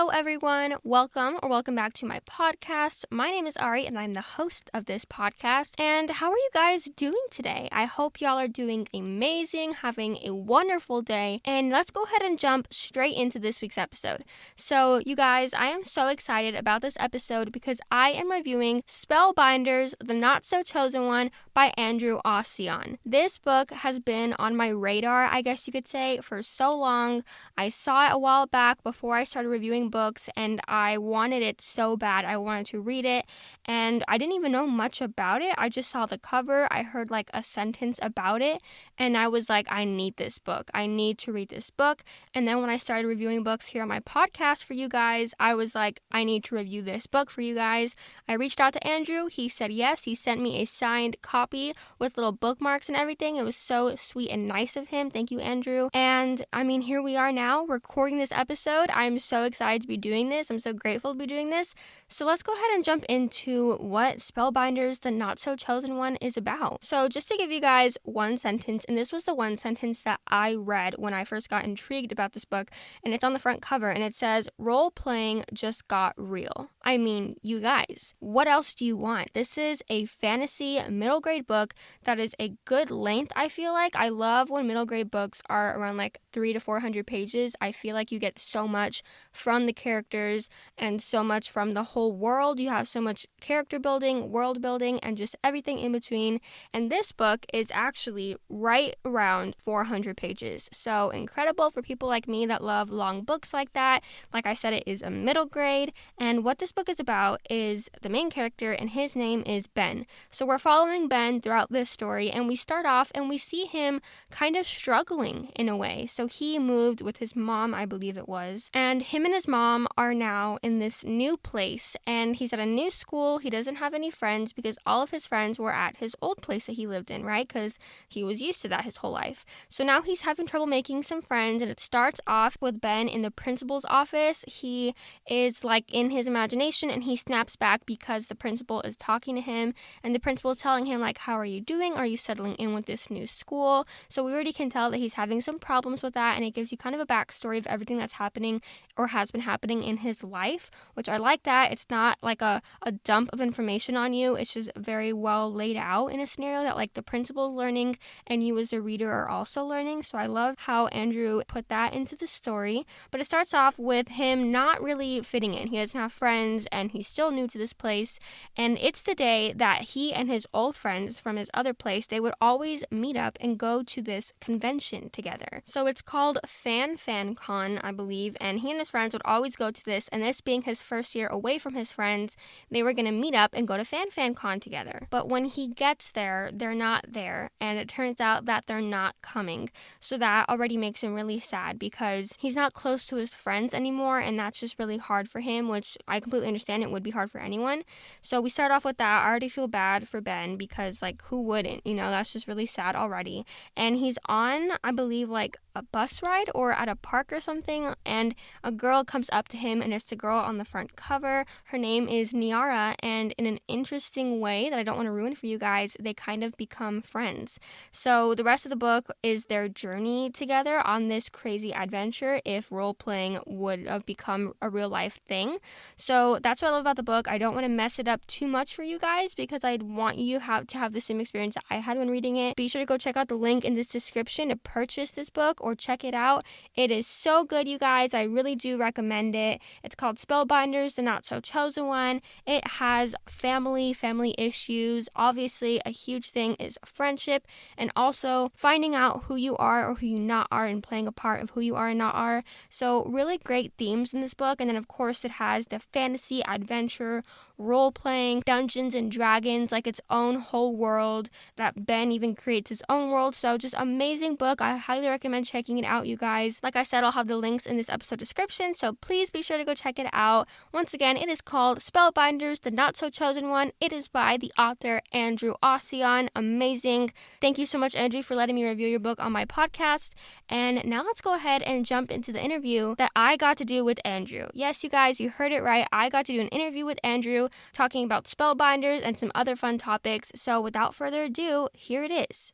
Hello everyone, welcome back to my podcast. My name is Ari and I'm the host of this podcast. And how are you guys doing today? I hope y'all are doing amazing, having a wonderful day. And let's go ahead and jump straight into this week's episode. So you guys, I am so excited about this episode because I am reviewing Spellbinders, the Not So Chosen One by Andrew Auseon. This book has been on my radar, I guess you could say, for so long. I saw it a while back before I started reviewing books and I wanted it so bad. I wanted to read it and I didn't even know much about it. I just saw the cover. I heard like a sentence about it and I was like, I need this book. I need to read this book. And then when I started reviewing books here on my podcast for you guys, I was like, I need to review this book for you guys. I reached out to Andrew. He said yes. He sent me a signed copy with little bookmarks and everything. It was so sweet and nice of him. Thank you, Andrew. And I mean, here we are now recording this episode. I'm so excited to be doing this. I'm so grateful to be doing this. So let's go ahead and jump into what Spellbinders, the Not So Chosen One is about. So just to give you guys one sentence, and this was the one sentence that I read when I first got intrigued about this book, and it's on the front cover, and it says, role-playing just got real. I mean, you guys, what else do you want? This is a fantasy middle grade book that is a good length, I feel like. I love when middle grade books are around like 300 to 400 pages. I feel like you get so much from the characters and so much from the whole world. You have so much character building, world building, and just everything in between. And this book is actually right around 400 pages. So incredible for people like me that love long books like that. Like I said, it is a middle grade. And what this book is about is the main character, and his name is Ben. So we're following Ben throughout this story, and we start off and we see him kind of struggling in a way. So he moved with his mom, I believe it was, and him and his mom are now in this new place, and he's at a new school. He doesn't have any friends because all of his friends were at his old place that he lived in, right? Because he was used to that his whole life. So now he's having trouble making some friends, and it starts off with Ben in the principal's office. He is like in his imagination, and he snaps back because the principal is talking to him, and the principal is telling him like, how are you doing? Are you settling in with this new school? So we already can tell that he's having some problems with that, and it gives you kind of a backstory of everything that's happening or has been happening in his life, which I like that. It's not like a dump of information on you. It's just very well laid out in a scenario that like the principal's learning and you as a reader are also learning. So I love how Andrew put that into the story. But it starts off with him not really fitting in. He doesn't have friends and he's still new to this place. And it's the day that he and his old friends from his other place, they would always meet up and go to this convention together. So it's called FanFanCon, I believe, and he and his friends would always go to this, and this being his first year away from his friends, they were going to meet up and go to FanFanCon together. But when he gets there, they're not there, and it turns out that they're not coming. So that already makes him really sad because he's not close to his friends anymore, and that's just really hard for him, which I completely understand. It would be hard for anyone. So we start off with that. I already feel bad for Ben because, like, who wouldn't? You know, that's just really sad already. And he's on, I believe, like a bus ride or at a park or something, and a girl comes up to him, and it's the girl on the front cover. Her name is Niara, and in an interesting way that I don't want to ruin for you guys, they kind of become friends. So the rest of the book is their journey together on this crazy adventure if role-playing would have become a real-life thing. So that's what I love about the book. I don't want to mess it up too much for you guys because I want you to have the same experience that I had when reading it. Be sure to go check out the link in this description to purchase this book or check it out. It is so good, you guys. I really do recommend it. It's called Spellbinders, the Not So Chosen One. It has family issues. Obviously, a huge thing is friendship and also finding out who you are or who you not are and playing a part of who you are and not are. So really great themes in this book. And then, of course, it has the fantasy, adventure, role-playing, Dungeons and Dragons, like its own whole world that Ben even creates his own world. So just amazing book. I highly recommend checking it out, you guys. Like I said, I'll have the links in this episode description, so please be sure to go check it out. Once again, it is called Spellbinders, the Not So Chosen One. It is by the author Andrew Auseon. Amazing. Thank you so much, Andrew, for letting me review your book on my podcast. And now let's go ahead and jump into the interview that I got to do with Andrew. Yes, you guys, you heard it right. I got to do an interview with Andrew talking about Spellbinders and some other fun topics. So without further ado, here it is.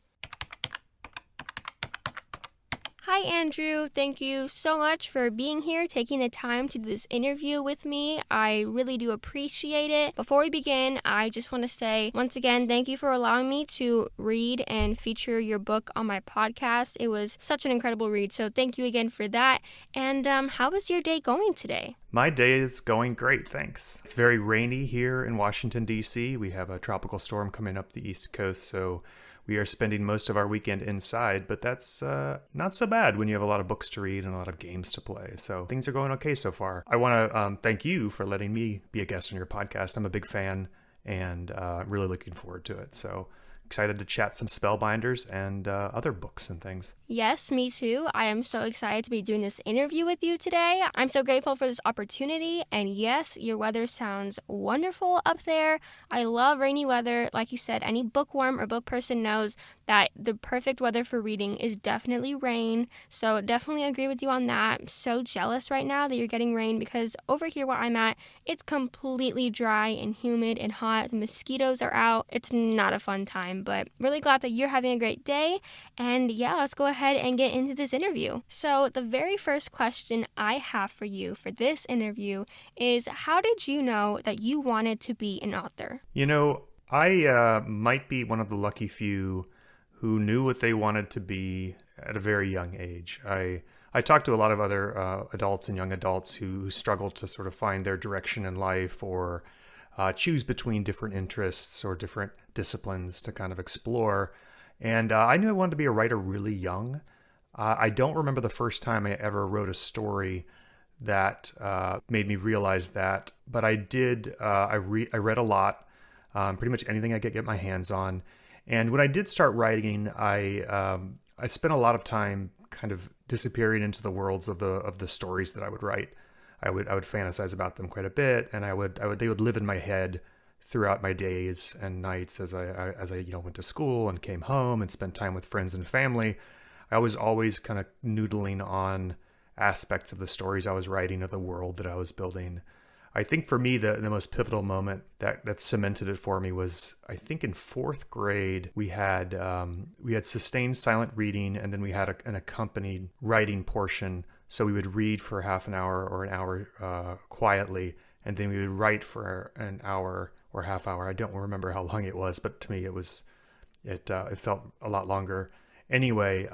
Hi, Andrew. Thank you so much for being here, taking the time to do this interview with me. I really do appreciate it. Before we begin, I just want to say, once again, thank you for allowing me to read and feature your book on my podcast. It was such an incredible read, so thank you again for that. And how is your day going today? My day is going great, thanks. It's very rainy here in Washington, D.C. We have a tropical storm coming up the East Coast, so we are spending most of our weekend inside, but that's not so bad when you have a lot of books to read and a lot of games to play. So things are going okay so far. I want to thank you for letting me be a guest on your podcast. I'm a big fan and really looking forward to it. So excited to chat some Spellbinders and other books and things. Yes, me too. I am so excited to be doing this interview with you today. I'm so grateful for this opportunity. And yes, your weather sounds wonderful up there. I love rainy weather. Like you said, any bookworm or book person knows that the perfect weather for reading is definitely rain. So definitely agree with you on that. I'm so jealous right now that you're getting rain because over here where I'm at, it's completely dry and humid and hot. The mosquitoes are out. It's not a fun time, but really glad that you're having a great day. And yeah, let's go ahead and get into this interview. So the very first question I have for you for this interview is, how did you know that you wanted to be an author? You know, I might be one of the lucky few who knew what they wanted to be at a very young age. I talked to a lot of other adults and young adults who struggle to sort of find their direction in life or choose between different interests or different disciplines to kind of explore. And I knew I wanted to be a writer really young. I don't remember the first time I ever wrote a story that made me realize that, but I did. I read a lot, pretty much anything I could get my hands on. And when I did start writing, I spent a lot of time kind of disappearing into the worlds of the stories that I would write. I would fantasize about them quite a bit, and they would live in my head throughout my days and nights as I went to school and came home and spent time with friends and family. I was always kind of noodling on aspects of the stories I was writing or the world that I was building. I think for me, the most pivotal moment that cemented it for me was, I think in fourth grade, we had sustained silent reading, and then we had an accompanied writing portion. So we would read for half an hour or an hour quietly, and then we would write for an hour or half hour. I don't remember how long it was, but to me it felt a lot longer. Anyway,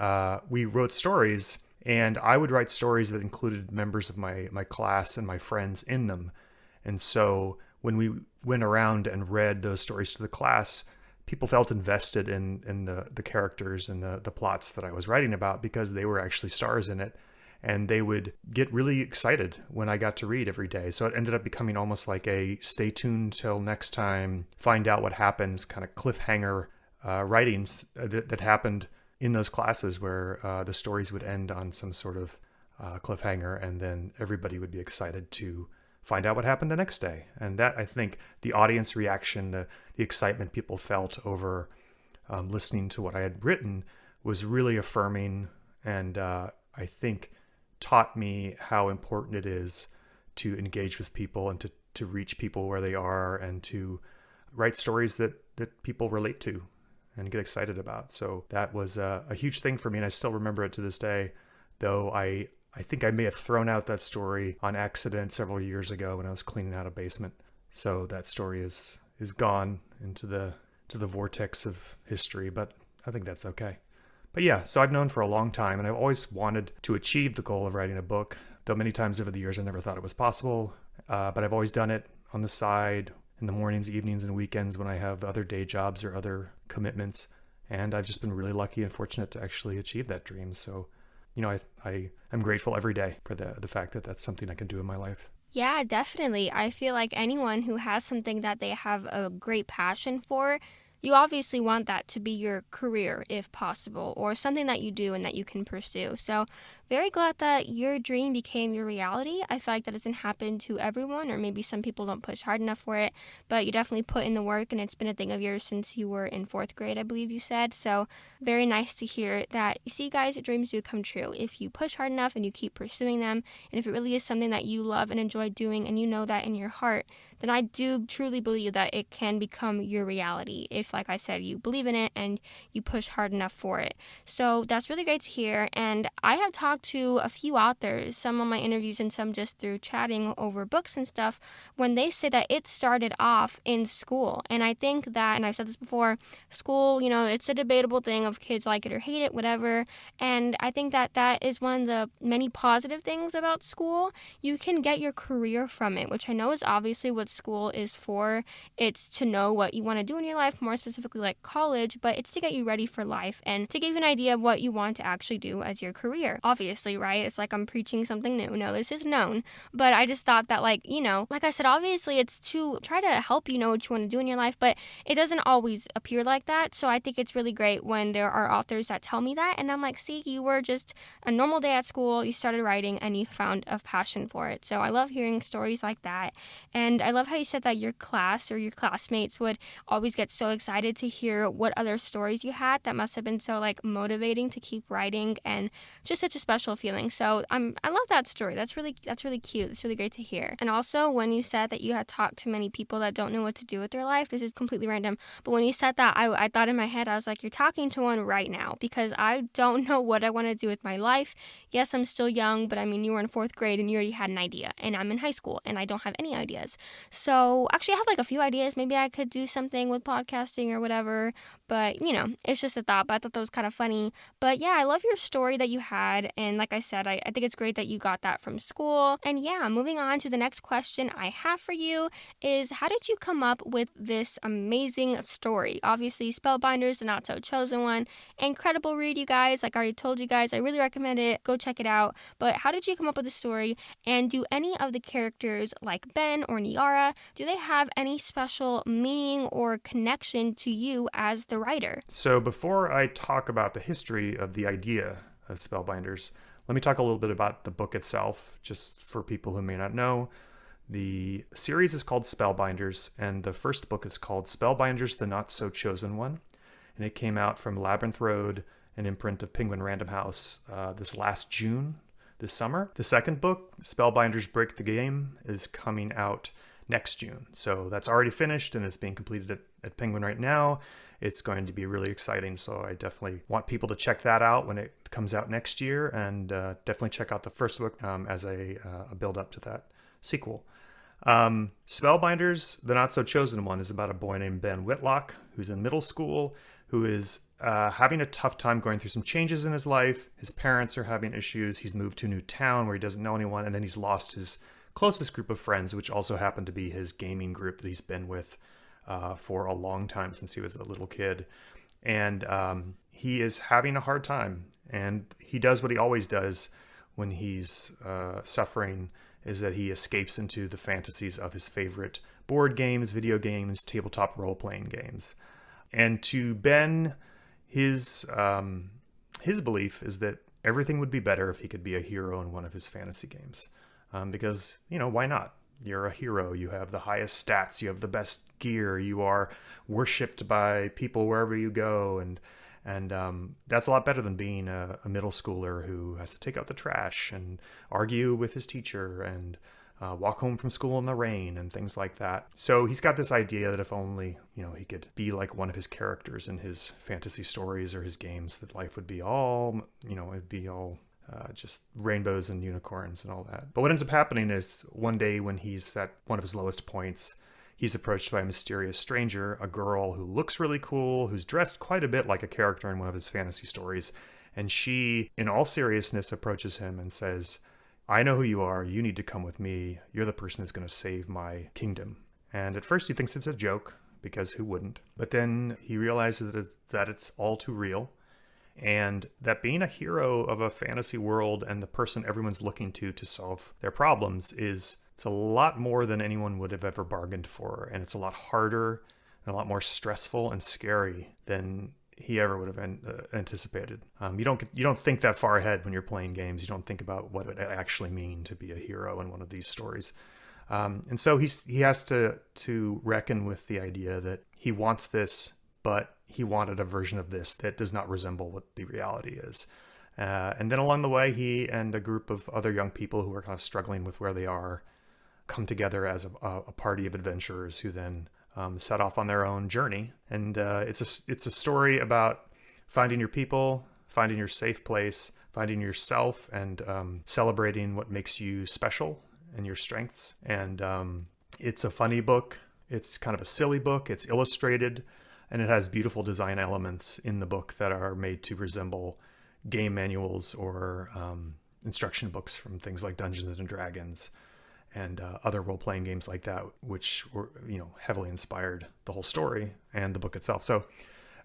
we wrote stories, and I would write stories that included members of my class and my friends in them. And so when we went around and read those stories to the class, people felt invested in the characters and the plots that I was writing about because they were actually stars in it. And they would get really excited when I got to read every day. So it ended up becoming almost like a stay tuned till next time, find out what happens, kind of cliffhanger writings that happened in those classes where the stories would end on some sort of cliffhanger, and then everybody would be excited to find out what happened the next day. And that, I think, the audience reaction, the excitement people felt over listening to what I had written was really affirming, and I think taught me how important it is to engage with people and to reach people where they are and to write stories that people relate to and get excited about. So that was a huge thing for me, and I still remember it to this day, though I think I may have thrown out that story on accident several years ago when I was cleaning out a basement. So that story is gone into the vortex of history, but I think that's okay. But yeah, so I've known for a long time, and I've always wanted to achieve the goal of writing a book, though many times over the years I never thought it was possible. But I've always done it on the side, in the mornings, evenings, and weekends when I have other day jobs or other commitments. And I've just been really lucky and fortunate to actually achieve that dream. So, you know, I'm grateful every day for the fact that that's something I can do in my life. Yeah, definitely. I feel like anyone who has something that they have a great passion for, you obviously want that to be your career if possible, or something that you do and that you can pursue. So very glad that your dream became your reality. I feel like that doesn't happen to everyone, or maybe some people don't push hard enough for it, but you definitely put in the work, and it's been a thing of yours since you were in 4th grade, I believe you said. So very nice to hear that. You see, guys, dreams do come true if you push hard enough and you keep pursuing them, and if it really is something that you love and enjoy doing, and you know that in your heart, then I do truly believe that it can become your reality if, like I said, you believe in it and you push hard enough for it. So that's really great to hear. And I have talked to a few authors, some on my interviews and some just through chatting over books and stuff, when they say that it started off in school. And I think that, and I've said this before, school, it's a debatable thing of kids like it or hate it, whatever. And I think that that is one of the many positive things about school. You can get your career from it, which I know is obviously what school is for. It's to know what you want to do in your life, more specifically like college, but it's to get you ready for life and to give you an idea of what you want to actually do as your career. Obviously, right? It's like I'm preaching something new. No, this is known. But I just thought that, like I said, obviously it's to try to help you know what you want to do in your life, but it doesn't always appear like that. So I think it's really great when there are authors that tell me that. And I'm like, see, you were just a normal day at school, you started writing, and you found a passion for it. So I love hearing stories like that. And I love how you said that your class or your classmates would always get so excited to hear what other stories you had. That must have been so motivating to keep writing, and just such a special feeling. So I love that story. That's really cute. It's really great to hear. And also when you said that you had talked to many people that don't know what to do with their life, this is completely random, but when you said that, I thought in my head, I was like, you're talking to one right now, because I don't know what I want to do with my life. Yes, I'm still young, but I mean, you were in 4th grade and you already had an idea, and I'm in high school and I don't have any ideas. So actually I have a few ideas. Maybe I could do something with podcasting or whatever, but it's just a thought. But I thought that was kind of funny. But yeah, I love your story that you had, and like I said, I think it's great that you got that from school. And yeah, moving on to the next question I have for you is, how did you come up with this amazing story? Obviously, Spellbinders, the not so chosen one, incredible read, you guys. Like I already told you guys, I really recommend it. Go check it out. But how did you come up with the story? And do any of the characters, like Ben or Niara, do they have any special meaning or connection to you as the writer? So before I talk about the history of the idea of Spellbinders, let me talk a little bit about the book itself, just for people who may not know. The series is called Spellbinders, and the first book is called Spellbinders, the Not So Chosen One. And it came out from Labyrinth Road, an imprint of Penguin Random House, this last June, this summer. The second book, Spellbinders Break the Game, is coming out next June. So that's already finished and is being completed at Penguin right now. It's going to be really exciting. So I definitely want people to check that out when it comes out next year, and definitely check out the first book as a build up to that sequel. Spellbinders, the Not So Chosen One, is about a boy named Ben Whitlock who's in middle school, who is having a tough time going through some changes in his life. His parents are having issues. He's moved to a new town where he doesn't know anyone, and then he's lost his closest group of friends, which also happened to be his gaming group that he's been with for a long time, since he was a little kid. And he is having a hard time, and he does what he always does when he's suffering, is that he escapes into the fantasies of his favorite board games, video games, tabletop role-playing games. And to Ben, his belief is that everything would be better if he could be a hero in one of his fantasy games. Because, why not? You're a hero. You have the highest stats. You have the best gear. You are worshipped by people wherever you go. And that's a lot better than being a middle schooler who has to take out the trash and argue with his teacher and walk home from school in the rain and things like that. So he's got this idea that if only, he could be like one of his characters in his fantasy stories or his games, that life would be all, it'd be all just rainbows and unicorns and all that. But what ends up happening is one day when he's at one of his lowest points, he's approached by a mysterious stranger, a girl who looks really cool, who's dressed quite a bit like a character in one of his fantasy stories. And she, in all seriousness, approaches him and says, "I know who you are. You need to come with me. You're the person who's going to save my kingdom." And at first he thinks it's a joke, because who wouldn't? But then he realizes that it's all too real, and that being a hero of a fantasy world and the person everyone's looking to solve their problems it's a lot more than anyone would have ever bargained for, and it's a lot harder and a lot more stressful and scary than he ever would have anticipated. You don't think that far ahead when you're playing games. You don't think about what it actually mean to be a hero in one of these stories. And so he has to reckon with the idea that he wants this, but he wanted a version of this that does not resemble what the reality is. And then along the way, he and a group of other young people who are kind of struggling with where they are come together as a party of adventurers who then set off on their own journey. And it's a story about finding your people, finding your safe place, finding yourself, and celebrating what makes you special and your strengths. And it's a funny book. It's kind of a silly book. It's illustrated, and it has beautiful design elements in the book that are made to resemble game manuals or instruction books from things like Dungeons and Dragons and other role-playing games like that, which were, heavily inspired the whole story and the book itself. So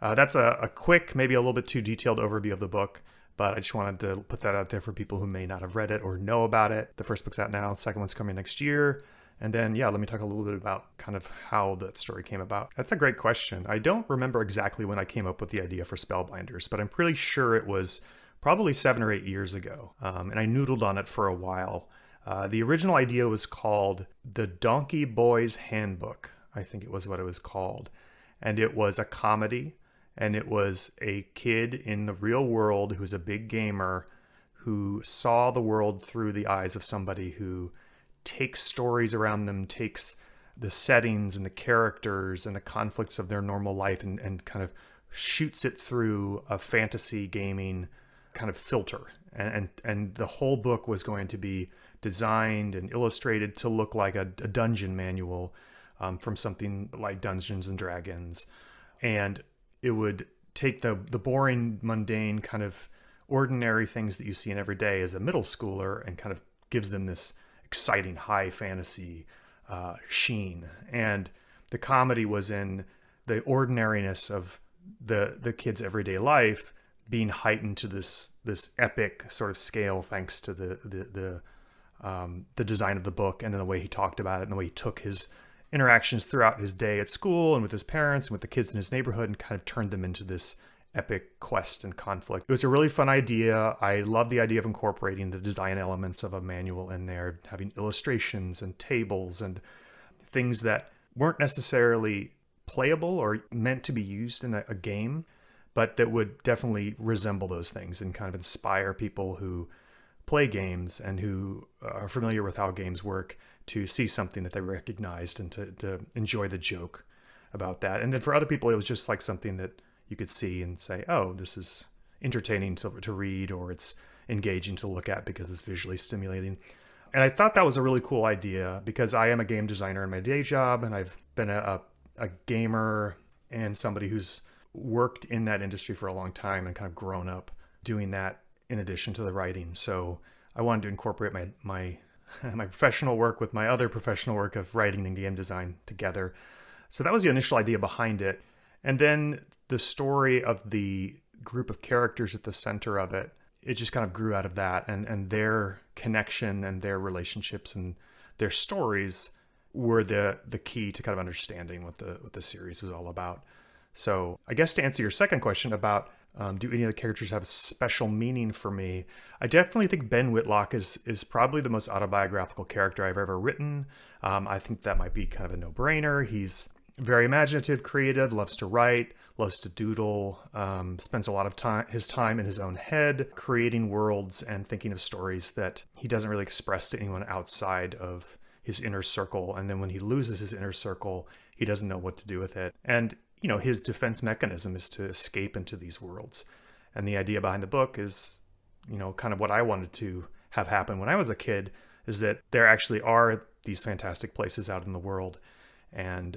that's a quick, maybe a little bit too detailed overview of the book, but I just wanted to put that out there for people who may not have read it or know about it. The first book's out now, the second one's coming next year. And then, let me talk a little bit about kind of how that story came about. That's a great question. I don't remember exactly when I came up with the idea for Spellbinders, but I'm pretty sure it was probably 7 or 8 years ago. And I noodled on it for a while. The original idea was called The Donkey Boy's Handbook. I think it was what it was called. And it was a comedy. And it was a kid in the real world who's a big gamer who saw the world through the eyes of somebody who takes stories around them, takes the settings and the characters and the conflicts of their normal life and kind of shoots it through a fantasy gaming kind of filter. And the whole book was going to be designed and illustrated to look like a dungeon manual from something like Dungeons and Dragons. And it would take the boring, mundane, kind of ordinary things that you see in every day as a middle schooler and kind of gives them this exciting high fantasy sheen. And the comedy was in the ordinariness of the kid's everyday life being heightened to this epic sort of scale thanks to the design of the book and then the way he talked about it and the way he took his interactions throughout his day at school and with his parents and with the kids in his neighborhood and kind of turned them into this epic quest and conflict. It was a really fun idea. I love the idea of incorporating the design elements of a manual in there, having illustrations and tables and things that weren't necessarily playable or meant to be used in a game, but that would definitely resemble those things and kind of inspire people who play games and who are familiar with how games work to see something that they recognized and to enjoy the joke about that. And then for other people, it was just like something that you could see and say, oh, this is entertaining to read, or it's engaging to look at because it's visually stimulating. And I thought that was a really cool idea because I am a game designer in my day job, and I've been a gamer and somebody who's worked in that industry for a long time and kind of grown up doing that in addition to the writing. So I wanted to incorporate my professional work with my other professional work of writing and game design together. So that was the initial idea behind it. And then the story of the group of characters at the center of it, it just kind of grew out of that. And their connection and their relationships and their stories were the key to kind of understanding what the series was all about. So I guess to answer your second question about do any of the characters have a special meaning for me, I definitely think Ben Whitlock is probably the most autobiographical character I've ever written. I think that might be kind of a no-brainer. He's very imaginative, creative, loves to write, loves to doodle, spends a lot of his time in his own head, creating worlds and thinking of stories that he doesn't really express to anyone outside of his inner circle. And then when he loses his inner circle, he doesn't know what to do with it. And, his defense mechanism is to escape into these worlds. And the idea behind the book is, kind of what I wanted to have happen when I was a kid, is that there actually are these fantastic places out in the world. And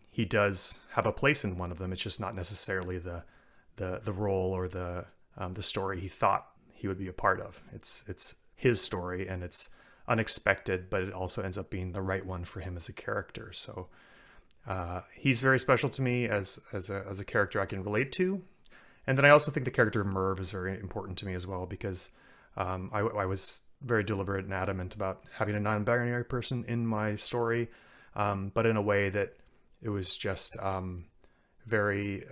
he does have a place in one of them. It's just not necessarily the role or the story he thought he would be a part of. It's his story, and it's unexpected, but it also ends up being the right one for him as a character. So he's very special to me as a character I can relate to. And then I also think the character of Merv is very important to me as well, because I was very deliberate and adamant about having a non-binary person in my story. But in a way that it was just very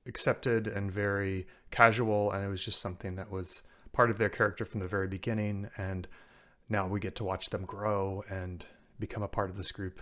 accepted and very casual, and it was just something that was part of their character from the very beginning, and now we get to watch them grow and become a part of this group,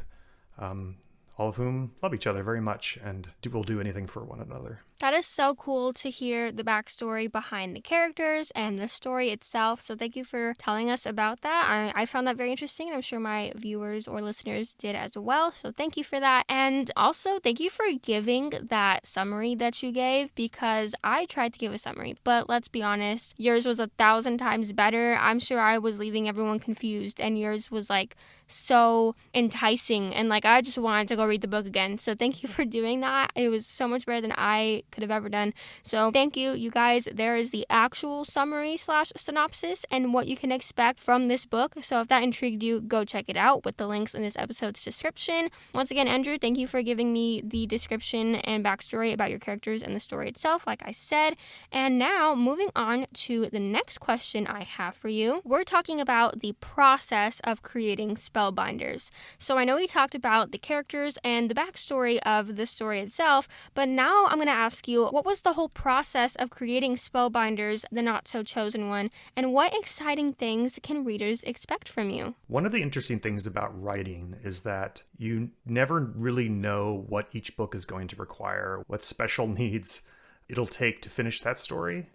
all of whom love each other very much and will do anything for one another. That is so cool to hear the backstory behind the characters and the story itself. So thank you for telling us about that. I found that very interesting, and I'm sure my viewers or listeners did as well. So thank you for that. And also thank you for giving that summary that you gave, because I tried to give a summary, but let's be honest, yours was 1,000 times better. I'm sure I was leaving everyone confused, and yours was like so enticing, and like I just wanted to go read the book again. So thank you for doing that. It was so much better than I could have ever done. So thank you, you guys. There is the actual summary / synopsis and what you can expect from this book. So if that intrigued you, go check it out with the links in this episode's description. Once again, Andrew, thank you for giving me the description and backstory about your characters and the story itself, like I said. And now moving on to the next question I have for you. We're talking about the process of creating Spellbinders. So I know we talked about the characters and the backstory of the story itself, but now I'm going to ask you, what was the whole process of creating Spellbinders, the not-so-chosen one, and what exciting things can readers expect from you? One of the interesting things about writing is that you never really know what each book is going to require, what special needs it'll take to finish that story.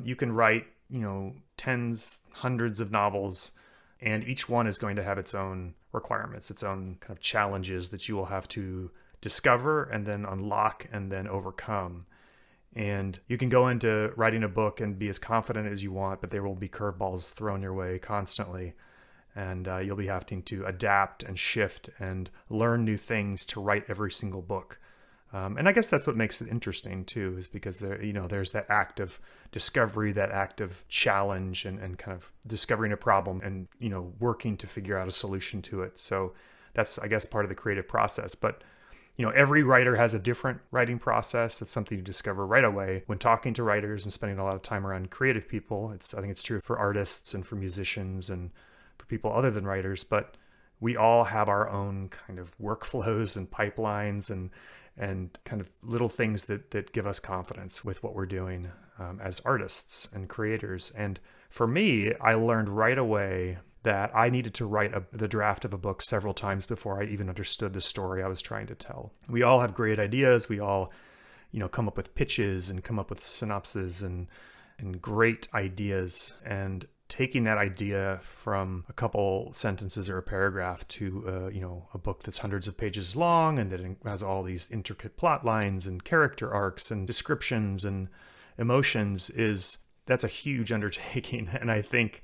You can write, tens, hundreds of novels, and each one is going to have its own requirements, its own kind of challenges that you will have to discover and then unlock and then overcome. And you can go into writing a book and be as confident as you want, but there will be curveballs thrown your way constantly. And you'll be having to adapt and shift and learn new things to write every single book. And I guess that's what makes it interesting too, is because there's that act of discovery, that act of challenge, and kind of discovering a problem and working to figure out a solution to it. So that's, I guess, part of the creative process. But every writer has a different writing process. That's something you discover right away when talking to writers and spending a lot of time around creative people. I think it's true for artists and for musicians and for people other than writers. But we all have our own kind of workflows and pipelines and kind of little things that give us confidence with what we're doing as artists and creators. And for me, I learned right away that I needed to write the draft of a book several times before I even understood the story I was trying to tell. We all have great ideas. We all, come up with pitches and come up with synopses and great ideas. And taking that idea from a couple sentences or a paragraph to a book that's hundreds of pages long and that has all these intricate plot lines and character arcs and descriptions and emotions that's a huge undertaking. And I think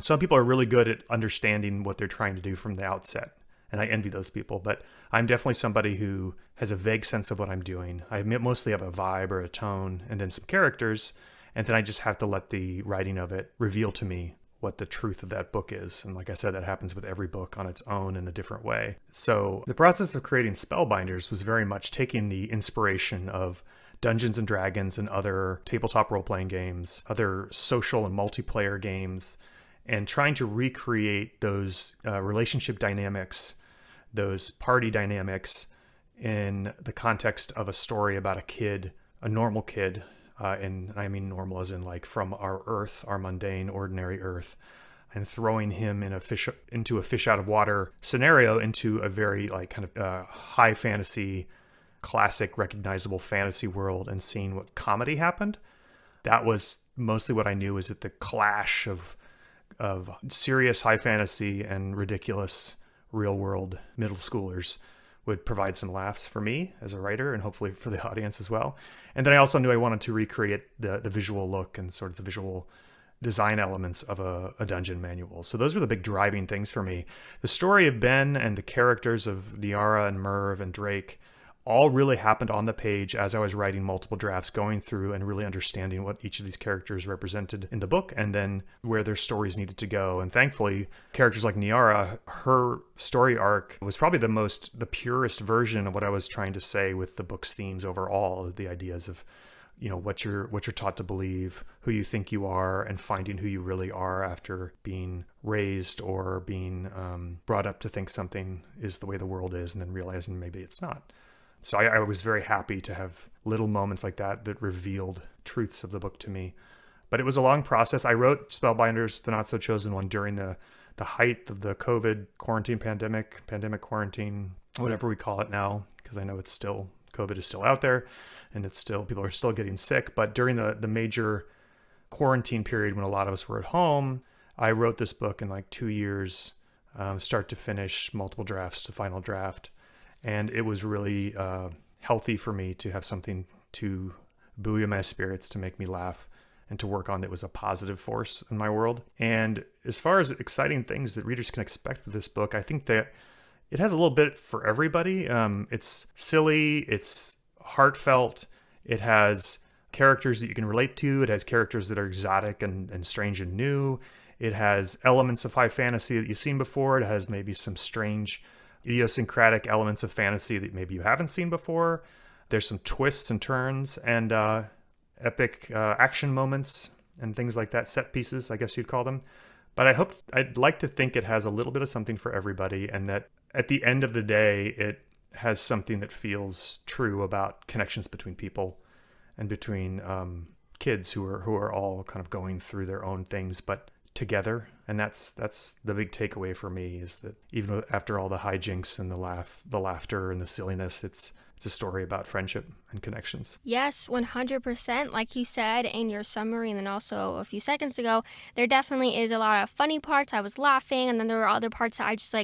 some people are really good at understanding what they're trying to do from the outset, and I envy those people. But I'm definitely somebody who has a vague sense of what I'm doing. I mostly have a vibe or a tone and then some characters, and then I just have to let the writing of it reveal to me what the truth of that book is. And like I said, that happens with every book on its own in a different way. So the process of creating Spellbinders was very much taking the inspiration of Dungeons and Dragons and other tabletop role-playing games, other social and multiplayer games, and trying to recreate those relationship dynamics, those party dynamics in the context of a story about a kid, a normal kid, and I mean normal as in like from our earth, our mundane, ordinary earth, and throwing him into a fish out of water scenario into a very like kind of high fantasy, classic, recognizable fantasy world, and seeing what comedy happened. That was mostly what I knew, is that the clash of serious high fantasy and ridiculous real world middle schoolers would provide some laughs for me as a writer, and hopefully for the audience as well. And then I also knew I wanted to recreate the visual look and sort of the visual design elements of a dungeon manual. So those were the big driving things for me. The story of Ben and the characters of Niara and Merv and Drake all really happened on the page as I was writing multiple drafts, going through and really understanding what each of these characters represented in the book and then where their stories needed to go. And thankfully, characters like Niara, her story arc was probably the purest version of what I was trying to say with the book's themes overall, the ideas of, what you're taught to believe, who you think you are, and finding who you really are after being raised or being brought up to think something is the way the world is, and then realizing maybe it's not. So I was very happy to have little moments like that revealed truths of the book to me. But it was a long process. I wrote Spellbinders, the Not So Chosen One, during the height of the COVID pandemic quarantine, whatever we call it now, because I know COVID is still out there and people are still getting sick. But during the major quarantine period when a lot of us were at home, I wrote this book in like 2 years, start to finish, multiple drafts to final draft. And it was really healthy for me to have something to buoy my spirits, to make me laugh, and to work on that was a positive force in my world. And as far as exciting things that readers can expect with this book, I think that it has a little bit for everybody. It's silly, it's heartfelt, it has characters that you can relate to, it has characters that are exotic and strange and new, it has elements of high fantasy that you've seen before, it has maybe some strange idiosyncratic elements of fantasy that maybe you haven't seen before. There's some twists and turns and epic action moments and things like that, set pieces, I guess you'd call them. But I'd like to think it has a little bit of something for everybody, and that at the end of the day, it has something that feels true about connections between people and between kids who are all kind of going through their own things, but together. And that's the big takeaway for me, is that even after all the hijinks and the laughter and the silliness, it's a story about friendship and connections. Yes, 100%. Like you said in your summary, and then also a few seconds ago, there definitely is a lot of funny parts. I was laughing, and then there were other parts that I just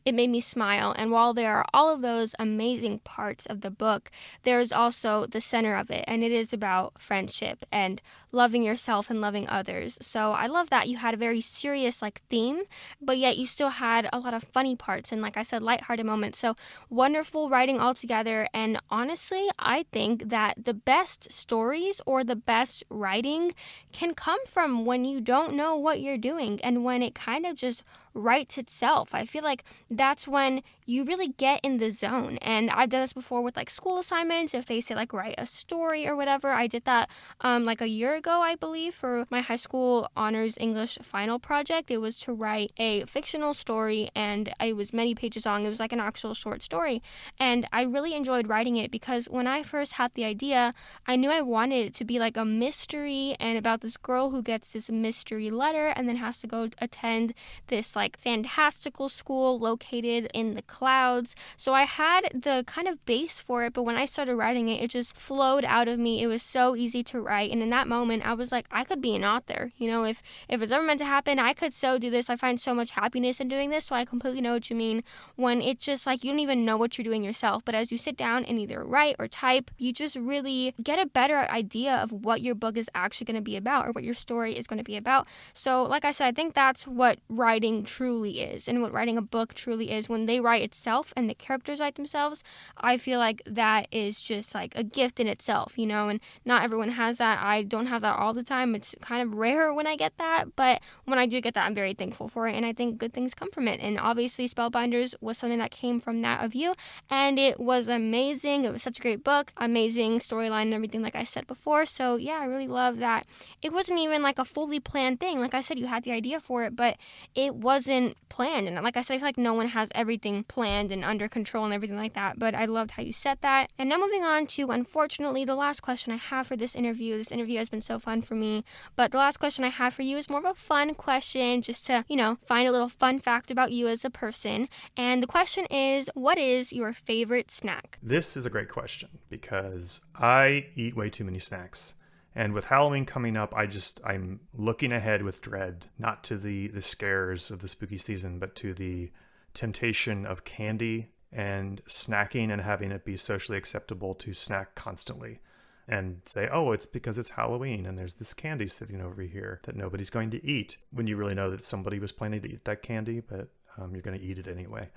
it made me smile. And while there are all of those amazing parts of the book, there's also the center of it, and it is about friendship and loving yourself and loving others. So I love that you had a very serious theme, but yet you still had a lot of funny parts and, like I said, lighthearted moments. So wonderful writing altogether. And honestly, I think that the best stories or the best writing can come from when you don't know what you're doing and when it kind of just writes itself. I feel like that's when you really get in the zone. And I've done this before with school assignments. If they say write a story or whatever, I did that a year ago, I believe, for my high school honors English final project. It was to write a fictional story, and it was many pages long. It was an actual short story, and I really enjoyed writing it because when I first had the idea, I knew I wanted it to be a mystery and about this girl who gets this mystery letter and then has to go attend this fantastical school located in the clouds. So I had the kind of base for it, but when I started writing it, it just flowed out of me. It was so easy to write, and in that moment, I was I could be an author. If it's ever meant to happen, I could so do this. I find so much happiness in doing this, so I completely know what you mean when it's just you don't even know what you're doing yourself, but as you sit down and either write or type, you just really get a better idea of what your book is actually going to be about or what your story is going to be about. So like I said, I think that's what writing truly is, and what writing a book truly is. When they write itself and the characters write themselves, I feel that is just a gift in itself, and not everyone has that. I don't have that all the time. It's kind of rare when I get that, but when I do get that, I'm very thankful for it, and I think good things come from it. And obviously Spellbinders was something that came from that of you, and it was amazing. It was such a great book, amazing storyline and everything, like I said before. So yeah, I really love that it wasn't even a fully planned thing. Like I said, you had the idea for it, but it wasn't planned. And like I said, I feel no one has everything planned and under control and everything like that, but I loved how you said that. And now moving on to, unfortunately, the last question I have for this interview. This interview has been so fun for me, but the last question I have for you is more of a fun question, just to, find a little fun fact about you as a person. And the question is, what is your favorite snack? This is a great question because I eat way too many snacks. And with Halloween coming up, I'm looking ahead with dread, not to the scares of the spooky season, but to the temptation of candy and snacking and having it be socially acceptable to snack constantly and say, oh, it's because it's Halloween and there's this candy sitting over here that nobody's going to eat, when you really know that somebody was planning to eat that candy, but you're going to eat it anyway.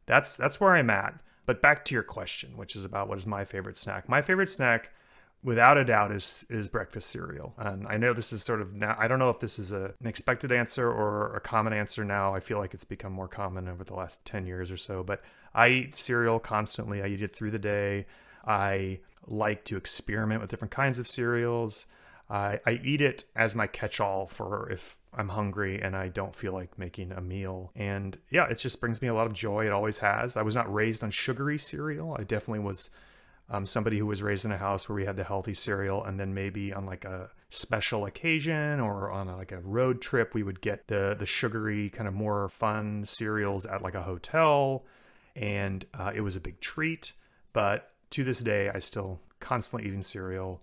That's where I'm at. But back to your question, which is about what is my favorite snack. My favorite snack, without a doubt, is breakfast cereal. And I know this is sort of now, I don't know if this is an expected answer or a common answer now. I feel like it's become more common over the last 10 years or so, but I eat cereal constantly. I eat it through the day. I like to experiment with different kinds of cereals. I eat it as my catch-all for if I'm hungry and I don't feel like making a meal. And yeah, it just brings me a lot of joy. It always has. I was not raised on sugary cereal. I definitely was somebody who was raised in a house where we had the healthy cereal, and then maybe on like a special occasion or on like a road trip, we would get the sugary kind of more fun cereals at like a hotel, and it was a big treat. But to this day, I still constantly eating cereal.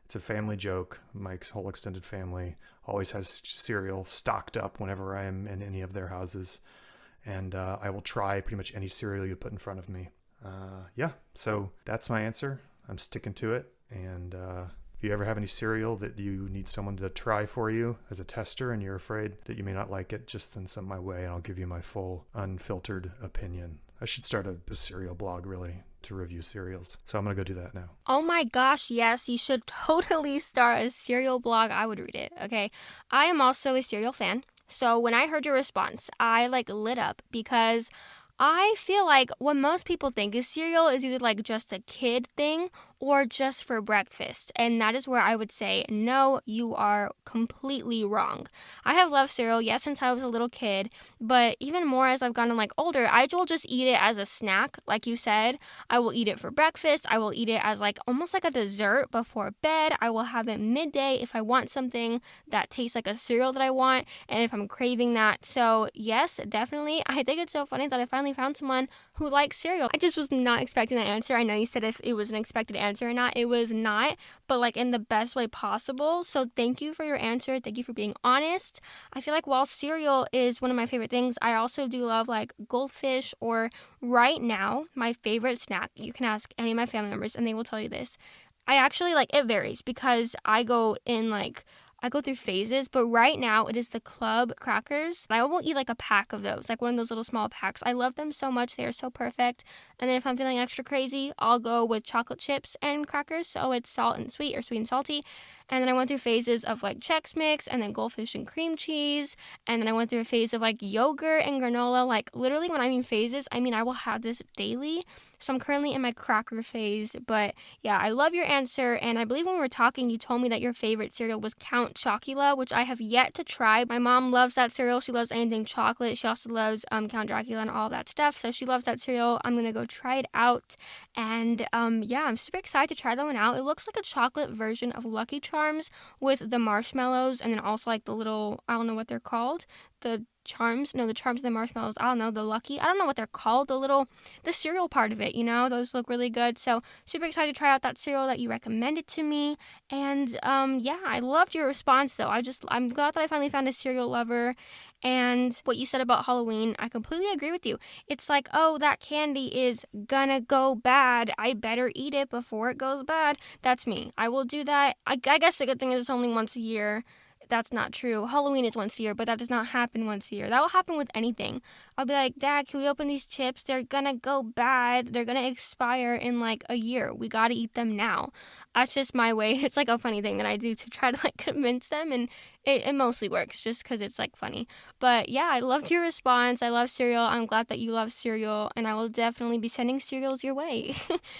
It's a family joke. My whole extended family always has cereal stocked up whenever I am in any of their houses. And I will try pretty much any cereal you put in front of me. Yeah, so that's my answer. I'm sticking to it. And if you ever have any cereal that you need someone to try for you as a tester and you're afraid that you may not like it, just send some my way and I'll give you my full unfiltered opinion. I should start a cereal blog, really, to review cereals. So I'm going to go do that now. Oh my gosh, yes, you should totally start a cereal blog. I would read it, okay? I am also a cereal fan. So when I heard your response, I lit up because I feel like what most people think is cereal is either just a kid thing or just for breakfast. And that is where I would say, no, you are completely wrong. I have loved cereal, yes, since I was a little kid, but even more as I've gotten older, I will just eat it as a snack, like you said. I will eat it for breakfast. I will eat it as almost like a dessert before bed. I will have it midday if I want something that tastes like a cereal that I want, and if I'm craving that. So yes, definitely. I think it's so funny that I finally found someone who likes cereal. I just was not expecting that answer. I know you said if it was an expected answer or not. It was not, but in the best way possible. So thank you for your answer. Thank you for being honest. I feel like while cereal is one of my favorite things, I also do love goldfish, or right now, my favorite snack. You can ask any of my family members and they will tell you this. I actually it varies because I go through phases, but right now it is the club crackers. I will eat a pack of those, one of those little small packs. I love them so much. They are so perfect. And then if I'm feeling extra crazy, I'll go with chocolate chips and crackers. So it's salt and sweet, or sweet and salty. And then I went through phases of Chex Mix, and then goldfish and cream cheese. And then I went through a phase of yogurt and granola. Literally when I mean phases, I mean I will have this daily. So I'm currently in my cracker phase. But yeah, I love your answer. And I believe when we were talking, you told me that your favorite cereal was Count Chocula, which I have yet to try. My mom loves that cereal. She loves anything chocolate. She also loves Count Dracula and all that stuff. So she loves that cereal. I'm going to go try it out. And yeah, I'm super excited to try that one out. It looks like a chocolate version of Lucky Charms with the marshmallows, and then also the little, I don't know what they're called, the charms and the marshmallows, I don't know, the Lucky, I don't know what they're called, the cereal part of it, those look really good. So super excited to try out that cereal that you recommended to me. And yeah, I loved your response though. I'm glad that I finally found a cereal lover. And what you said about Halloween, I completely agree with you. It's oh, that candy is gonna go bad. I better eat it before it goes bad. That's me. I will do that. I guess the good thing is it's only once a year. That's not true. Halloween is once a year, but that does not happen once a year. That will happen with anything. I'll be like, Dad, can we open these chips? They're gonna go bad. They're gonna expire in a year. We gotta eat them now. That's just my way. It's a funny thing that I do to try to convince them, and it mostly works just because it's funny. But yeah, I loved your response. I love cereal. I'm glad that you love cereal, and I will definitely be sending cereals your way.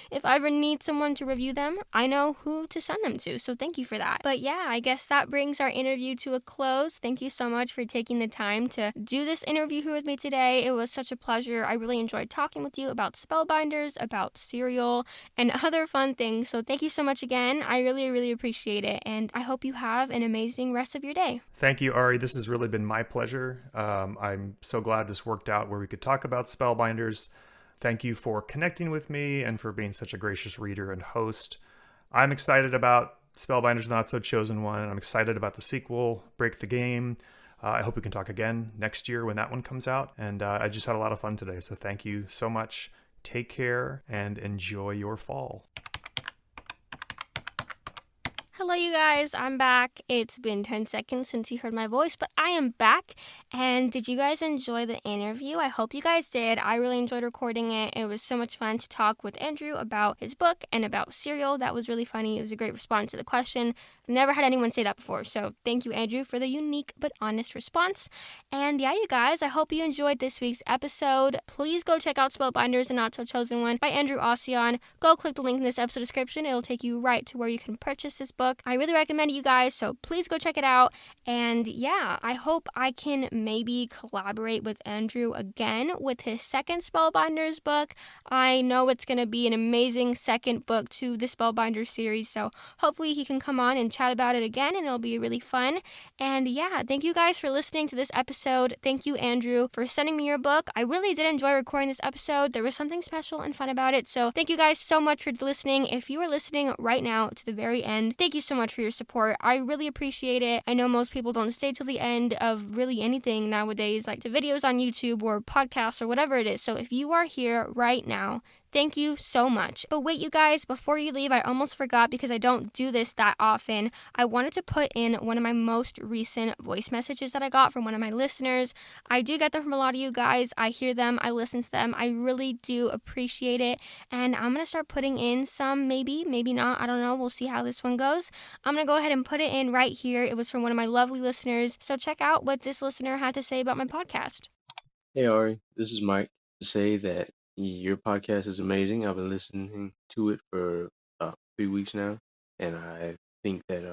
If I ever need someone to review them, I know who to send them to, so thank you for that. But yeah, I guess that brings our interview to a close. Thank you so much for taking the time to do this interview here with me today. It was such a pleasure. I really enjoyed talking with you about Spellbinders, about cereal, and other fun things. So thank you so much again. I really, really appreciate it, and I hope you have an amazing rest of your day. Thank you, Ari. This has really been my pleasure. I'm so glad this worked out where we could talk about Spellbinders. Thank you for connecting with me and for being such a gracious reader and host. I'm excited about Spellbinders Not So Chosen One. I'm excited about the sequel, Break the Game. I hope we can talk again next year when that one comes out. And I just had a lot of fun today. So thank you so much. Take care and enjoy your fall. Hello, you guys. I'm back. It's been 10 seconds since you heard my voice, but I am back. And did you guys enjoy the interview? I hope you guys did. I really enjoyed recording it. It was so much fun to talk with Andrew about his book and about cereal. That was really funny. It was a great response to the question. I've never had anyone say that before. So thank you, Andrew, for the unique but honest response. And yeah, you guys, I hope you enjoyed this week's episode. Please go check out Spellbinders and Not So Chosen One by Andrew Auseon. Go click the link in this episode description. It'll take you right to where you can purchase this book. book. I really recommend it, you guys, so please go check it out. And yeah, I hope I can maybe collaborate with Andrew again with his second Spellbinders book. I know it's going to be an amazing second book to the Spellbinders series, so hopefully he can come on and chat about it again, and it'll be really fun. And yeah, thank you guys for listening to this episode. Thank you, Andrew, for sending me your book. I really did enjoy recording this episode. There was something special and fun about it, so thank you guys so much for listening. If you are listening right now to the very end, thank you so much for your support. I really appreciate it. I know most people don't stay till the end of really anything nowadays, like the videos on YouTube or podcasts or whatever it is. So if you are here right now, thank you so much. But wait, you guys, before you leave, I almost forgot because I don't do this that often. I wanted to put in one of my most recent voice messages that I got from one of my listeners. I do get them from a lot of you guys. I hear them. I listen to them. I really do appreciate it. And I'm going to start putting in some, maybe not. I don't know. We'll see how this one goes. I'm going to go ahead and put it in right here. It was from one of my lovely listeners. So check out what this listener had to say about my podcast. Hey Ari, this is Mike. To say that your podcast is amazing. I've been listening to it for 3 weeks now, and I think that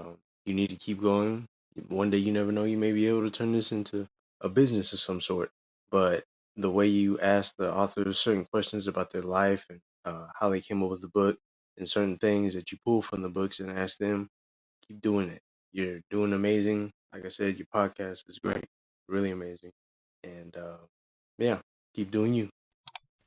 you need to keep going. One day, you never know, you may be able to turn this into a business of some sort. But the way you ask the authors certain questions about their life and how they came up with the book, and certain things that you pull from the books and ask them, keep doing it. You're doing amazing. Like I said, your podcast is great, really amazing, and yeah, keep doing you.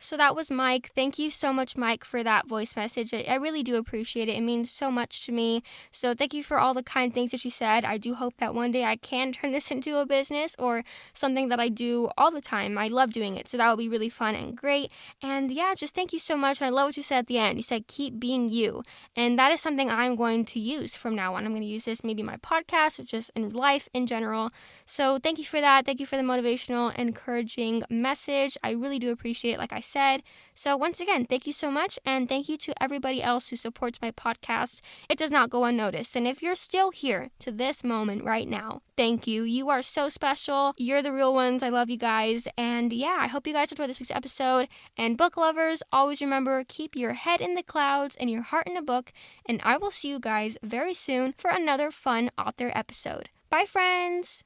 So that was Mike. Thank you so much, Mike, for that voice message. I really do appreciate it. It means so much to me. So thank you for all the kind things that you said. I do hope that one day I can turn this into a business or something that I do all the time. I love doing it. So that would be really fun and great. And yeah, just thank you so much. And I love what you said at the end. You said, keep being you. And that is something I'm going to use from now on. I'm going to use this maybe in my podcast or just in life in general. So thank you for that. Thank you for the motivational, encouraging message. I really do appreciate it, like I said. So once again, thank you so much, and thank you to everybody else who supports my podcast. It does not go unnoticed, and if you're still here to this moment right now, thank you. You are so special. You're the real ones. I love you guys, and yeah, I hope you guys enjoyed this week's episode. And book lovers, always remember, keep your head in the clouds and your heart in a book, and I will see you guys very soon for another fun author episode. Bye, friends!